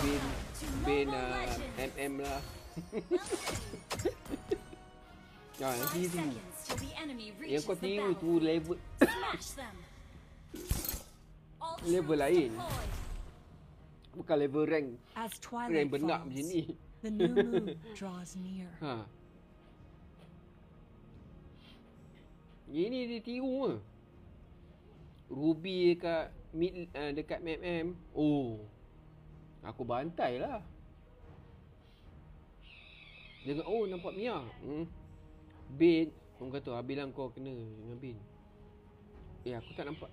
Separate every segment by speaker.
Speaker 1: Bin MM lah. Ya, yang tiru. Yang kau tiru tu level level lain. Bukan level rank. Rank benak macam ni.
Speaker 2: The new moon draws near.
Speaker 1: Ha. Ini dia tiru ke? Ruby dekat MM. Oh. Aku bantai lah. Dia kata, oh nampak Mia. Bin. Orang kata, bilang kau kena dengan Bin. Aku tak nampak.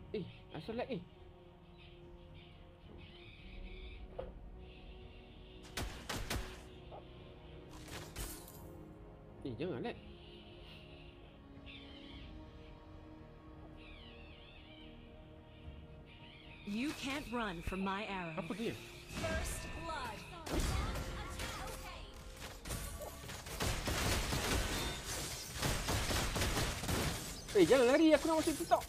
Speaker 1: Asal lag jangan lag.
Speaker 2: You can't run from my arrow.
Speaker 1: Apa dia?
Speaker 3: First blood.
Speaker 1: Jangan lari, aku nak masuk TikTok.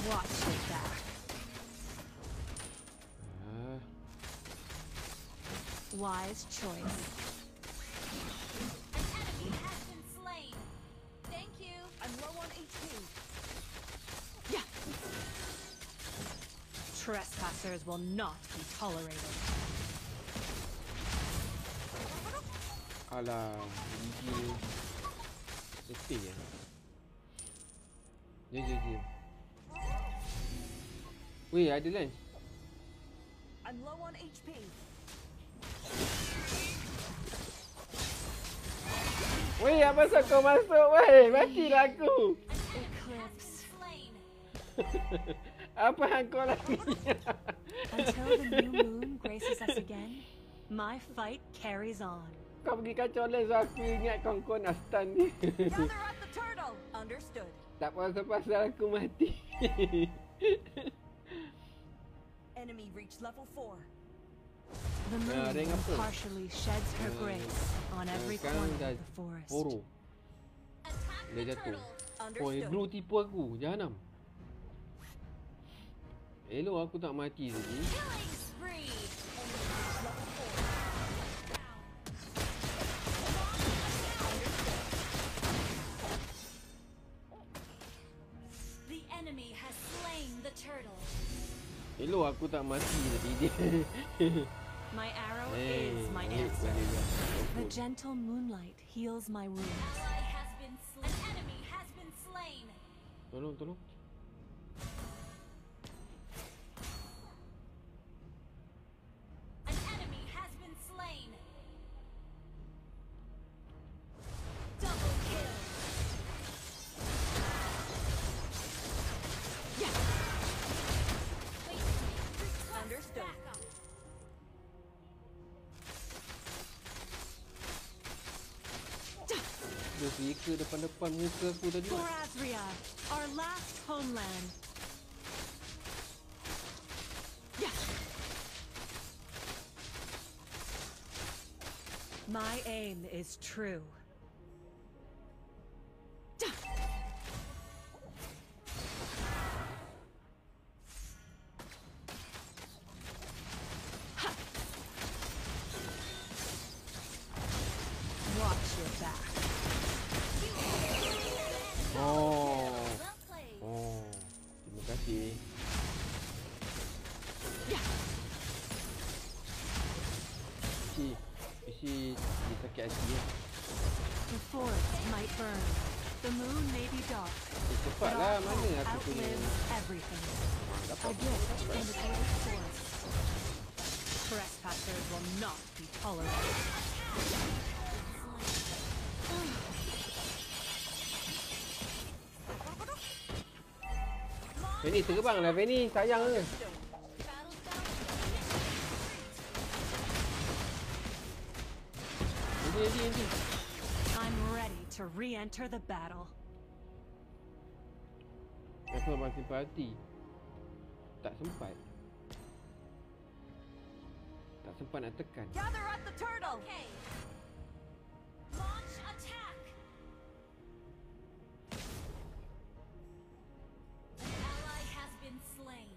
Speaker 2: Watch your back. Wise choice.
Speaker 3: An enemy has been slain. Thank you. I'm low on HP.
Speaker 2: Yeah. Trespassers will not be tolerated.
Speaker 1: Alah, gigi. Letih ya. Jom. Weh, ada lens.
Speaker 3: I'm low on HP.
Speaker 1: Weh, apa pasal kau masuk? Weh, matilah aku.
Speaker 2: Eclipse.
Speaker 1: Apa yang kau lagi?
Speaker 2: Until the new moon graces us again, my fight carries on.
Speaker 1: Kau pergi kacau lens aku ingat kau nak stun ni.
Speaker 3: Gather up the turtle. Understood.
Speaker 1: Tak pasal aku mati.
Speaker 3: Enemy reached level 4.
Speaker 2: The moon partially sheds her grace on every corner of the forest.
Speaker 1: Poro. Dia jatuh. Oh, blue tipu aku. Jahanam. Elok aku tak mati lagi.
Speaker 3: The enemy has slain the turtle.
Speaker 1: Elok aku tak mati tadi dia.
Speaker 2: My arrow is my answer. The gentle moonlight heals my wounds.
Speaker 3: An enemy has been slain.
Speaker 1: Tolong.
Speaker 3: An enemy has been slain. Double kill.
Speaker 2: Yeah.
Speaker 3: Understood.
Speaker 1: Dia sika depan-depan muka aku tadi.
Speaker 2: For Azria, our last homeland. Yeah. My aim is true. Watch your back.
Speaker 1: Terima kasih. Isi dia sakit hati ya.
Speaker 2: The forest might burn. The moon may be dark.
Speaker 1: Cepatlah, mana aku punya.
Speaker 2: Everything.
Speaker 1: Dapat.
Speaker 2: A gift from the great forest. Trespassers will not be tolerated.
Speaker 1: Veni, terbanglah Veni, sayang ke? Ini.
Speaker 2: I'm ready to re-enter the battle.
Speaker 1: Apa masih parti? Tak sempat. Tak sempat nak tekan.
Speaker 3: Gather up the turtle. Okay. Launch attack. An ally has been slain.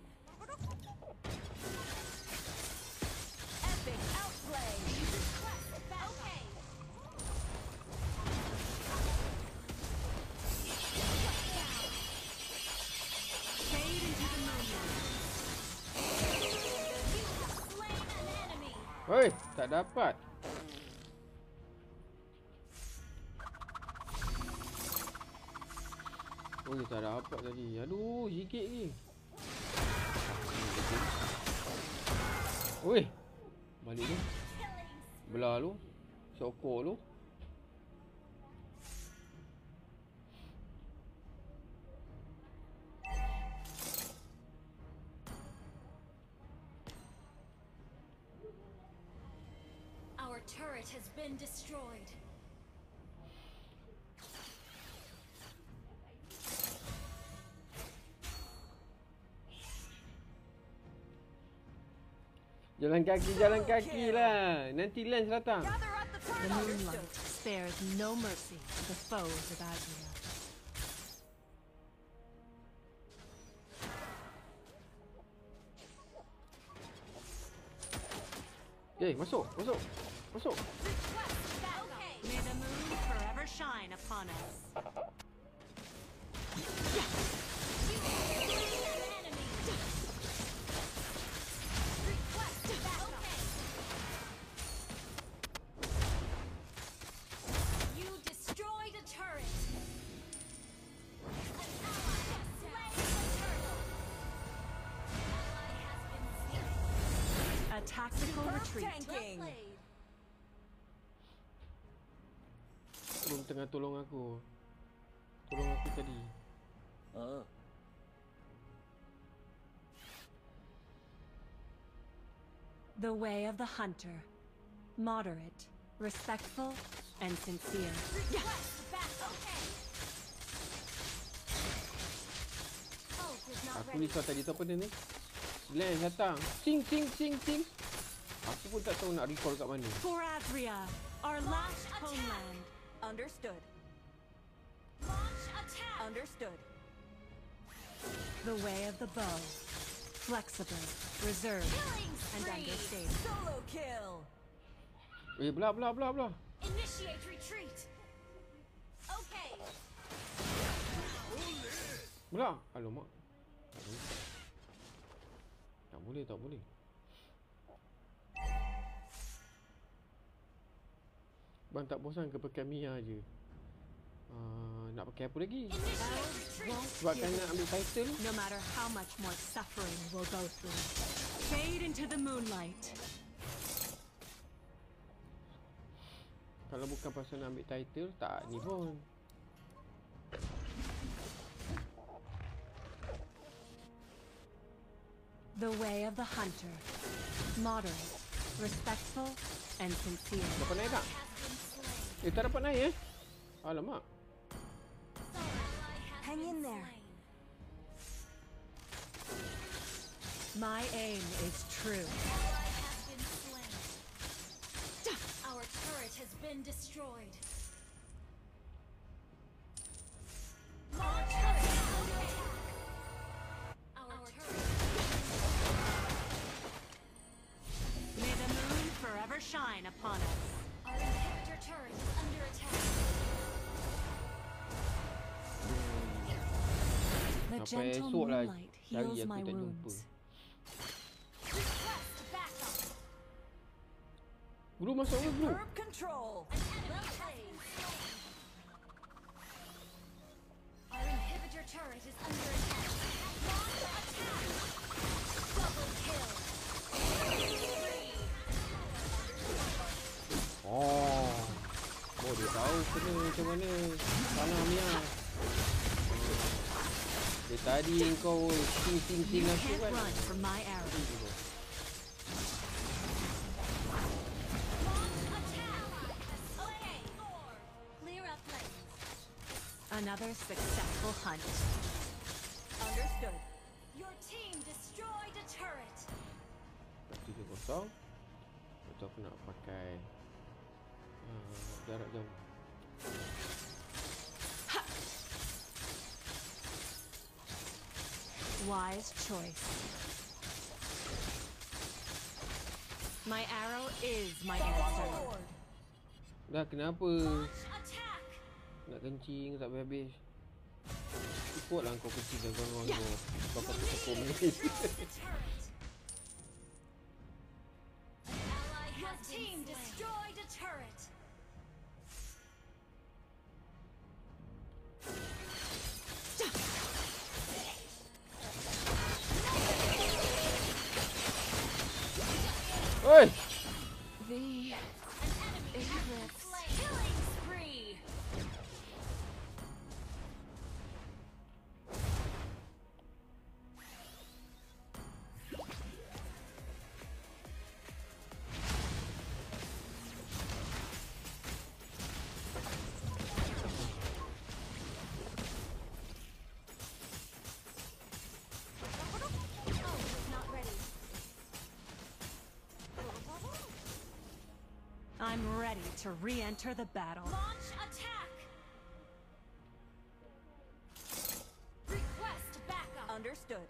Speaker 1: Oi, tak dapat. Oi, tak dapat tadi. Aduh, gigit ni. Oi. Balik ni. Belah lu. Sokor lu.
Speaker 3: Our turret has been destroyed.
Speaker 1: Jalan kaki lah. Nanti Lance datang.
Speaker 2: The moonlight spares no mercy to the foes of Azria.
Speaker 1: Masuk.
Speaker 2: May the moon forever shine upon us.
Speaker 3: You destroyed a turret. An ally has slain the turtle. Ally has been slain.
Speaker 2: A tactical retreat.
Speaker 3: Well played.
Speaker 1: Belum tengah tolong aku. Tolong aku tadi.
Speaker 2: The way of the hunter. Moderate, respectful, and sincere.
Speaker 3: Request back. Okay. Ult is not
Speaker 1: Aku
Speaker 3: ready.
Speaker 1: risau tadi tu apa dia ni? Lance datang. Sing. Aku pun tak tahu nak recall kat mana.
Speaker 2: For Azria, our last homeland.
Speaker 4: Understood.
Speaker 3: Launch attack.
Speaker 4: Understood.
Speaker 2: The way of the bow. Flexible, reserved,
Speaker 3: Killing
Speaker 2: and
Speaker 3: spree.
Speaker 2: understated.
Speaker 4: Solo kill.
Speaker 1: Belah.
Speaker 3: Initiate retreat. Okay.
Speaker 1: Belah. Alamak. Tak boleh. Bang tak bosan ke pakai Mia je? Nak pakai apa lagi?
Speaker 3: Initiate retreat.
Speaker 1: Sebab kan nak ambil title.
Speaker 2: No matter how much more suffering we'll go through. Fade into the moonlight.
Speaker 1: Kalau bukan pasal nak ambil title, tak ni pun.
Speaker 2: The way of the hunter. Moderate, respectful, and sincere.
Speaker 1: Dapat naik tak?
Speaker 3: Has been slain.
Speaker 1: Tak dapat naik Alamak.
Speaker 3: Ally has
Speaker 4: Hang
Speaker 3: been
Speaker 4: in there.
Speaker 3: slain.
Speaker 2: My aim is true.
Speaker 3: Ally has been slain. Our turret has been destroyed. Launch attack. Our turret.
Speaker 2: May the moon forever shine upon us.
Speaker 3: Our inhibitor turret is under attack.
Speaker 2: The
Speaker 1: Sampai
Speaker 2: gentle
Speaker 1: esok lah
Speaker 2: moonlight
Speaker 1: cari
Speaker 2: heals
Speaker 1: aku
Speaker 2: my
Speaker 1: tak jumpa.
Speaker 2: wounds.
Speaker 3: Request backup.
Speaker 1: Guru masuk ke guru?
Speaker 4: Herb control.
Speaker 3: An enemy has been slain. Our inhibitor turret is under attack. Launch attack. Double kill. Spree.
Speaker 1: Dia tahu kena macam mana tanah Mia. Dia tadi kau sing
Speaker 2: You
Speaker 1: aku
Speaker 2: can't
Speaker 1: kan.
Speaker 2: run from my arrow.
Speaker 3: Launch attack. Okay. Clear up lanes.
Speaker 2: Another successful hunt.
Speaker 4: Understood.
Speaker 3: Your team destroyed a turret.
Speaker 1: 3-0. Lepas tu aku nak pakai jarak jauh.
Speaker 2: Wise choice. My arrow is my answer.
Speaker 4: Forward.
Speaker 1: Dah kenapa
Speaker 3: Launch attack.
Speaker 1: nak kencing tak habis-habis? Ikutlah kau kencing dan kawan-kawan kau. Kau kata tekuk
Speaker 3: Initiate.
Speaker 1: menit.
Speaker 3: Destroy the turret. An ally has team destroyed a turret.
Speaker 1: Oi!
Speaker 2: The
Speaker 3: An enemy has been slain. Killing spree. Not ready.
Speaker 2: I'm ready to re-enter the battle.
Speaker 3: Launch attack. Request backup.
Speaker 4: Understood.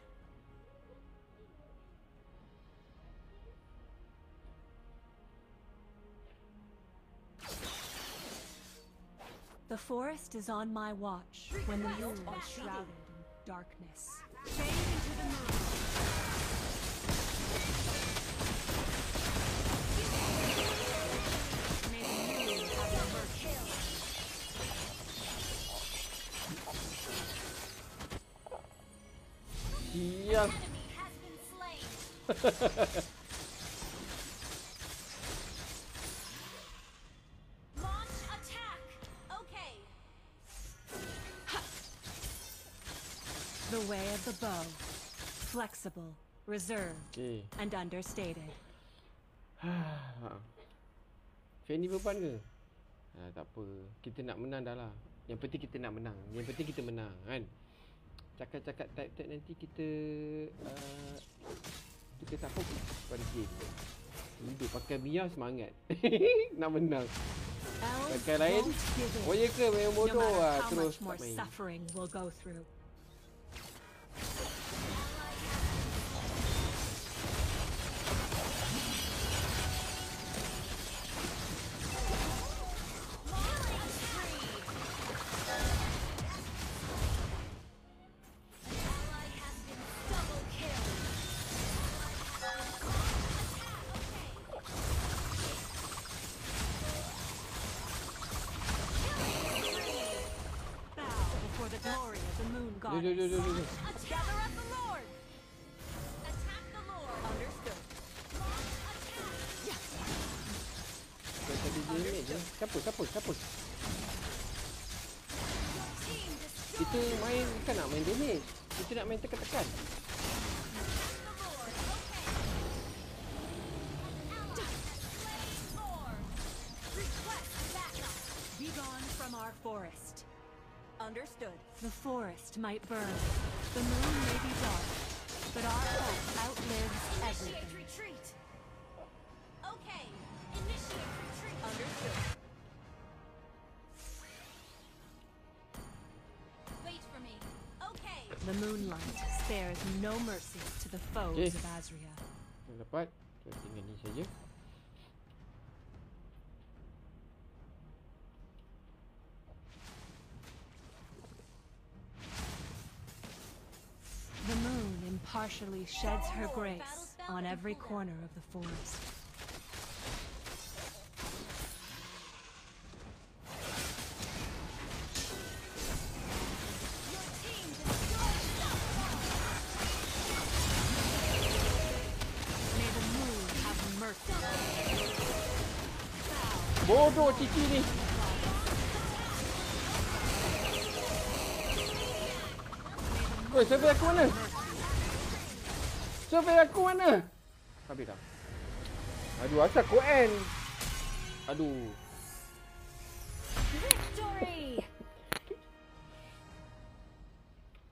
Speaker 2: The forest is on my watch when the moon is shrouded in darkness. Fade into the moon. May the moon have your mercy.
Speaker 1: Sial.
Speaker 3: Enemy has been slain. Launch attack. Okay.
Speaker 2: The way of the bow. Flexible, reserved,
Speaker 1: Okey.
Speaker 2: and understated.
Speaker 1: Fanny beban ke? Tak apa. Kita nak menang dah lah. Yang penting kita nak menang. Yang penting kita menang kan. Cakap-cakap type-type nanti kita kita tak fokus pada game. Hidup pakai Mia semangat. Nak menang.
Speaker 2: Elves
Speaker 1: Pakai lain.
Speaker 2: won't give in,
Speaker 1: Oh ya ke main
Speaker 2: no
Speaker 1: bodoh
Speaker 2: matter
Speaker 1: lah.
Speaker 2: how
Speaker 1: Terus
Speaker 2: much more
Speaker 1: tak main.
Speaker 2: suffering we'll go through.
Speaker 3: Ally has been double killed.
Speaker 2: Bow before the glory of the moon
Speaker 1: Jom,
Speaker 2: goddess.
Speaker 1: jom, jom, jom, jom.
Speaker 4: Gather up the Lord.
Speaker 3: Attack the Lord.
Speaker 4: Understood.
Speaker 3: Launch attack.
Speaker 1: Tadi damage je. Siapa?
Speaker 3: Team destroyed
Speaker 1: Kita main bukan nak main damage. Kita nak main tekan-tekan.
Speaker 3: the Lord. Okay. An ally has slain Lord. Request backup.
Speaker 2: Be gone from our forest.
Speaker 4: Understood.
Speaker 2: The forest might burn. The moon may be dark. But our hope outlives
Speaker 3: Initiate
Speaker 2: everything.
Speaker 3: retreat. Okay. Initiate retreat.
Speaker 4: Understood.
Speaker 3: Wait for me. Okay.
Speaker 2: The moonlight spares no mercy to the foes
Speaker 1: Okay.
Speaker 2: of Azria.
Speaker 1: Dapat. So, tinggal ni saja.
Speaker 2: The moon impartially sheds her grace on every corner of the forest.
Speaker 3: Your team destroyed
Speaker 2: May the moon have mercy.
Speaker 1: Bodoh Cici ni. Oi, survey aku mana? Survey aku mana? Habis dah. Aduh, asal aku end? Aduh.
Speaker 3: victory.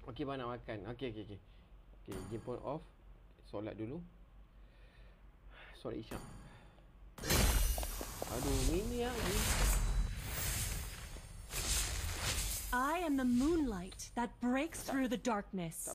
Speaker 1: Okey, bang nak makan. Okey. Okey, game phone off. Solat dulu. Solat isyak. Aduh, ini yang ni.
Speaker 2: I am the moonlight that breaks through the darkness.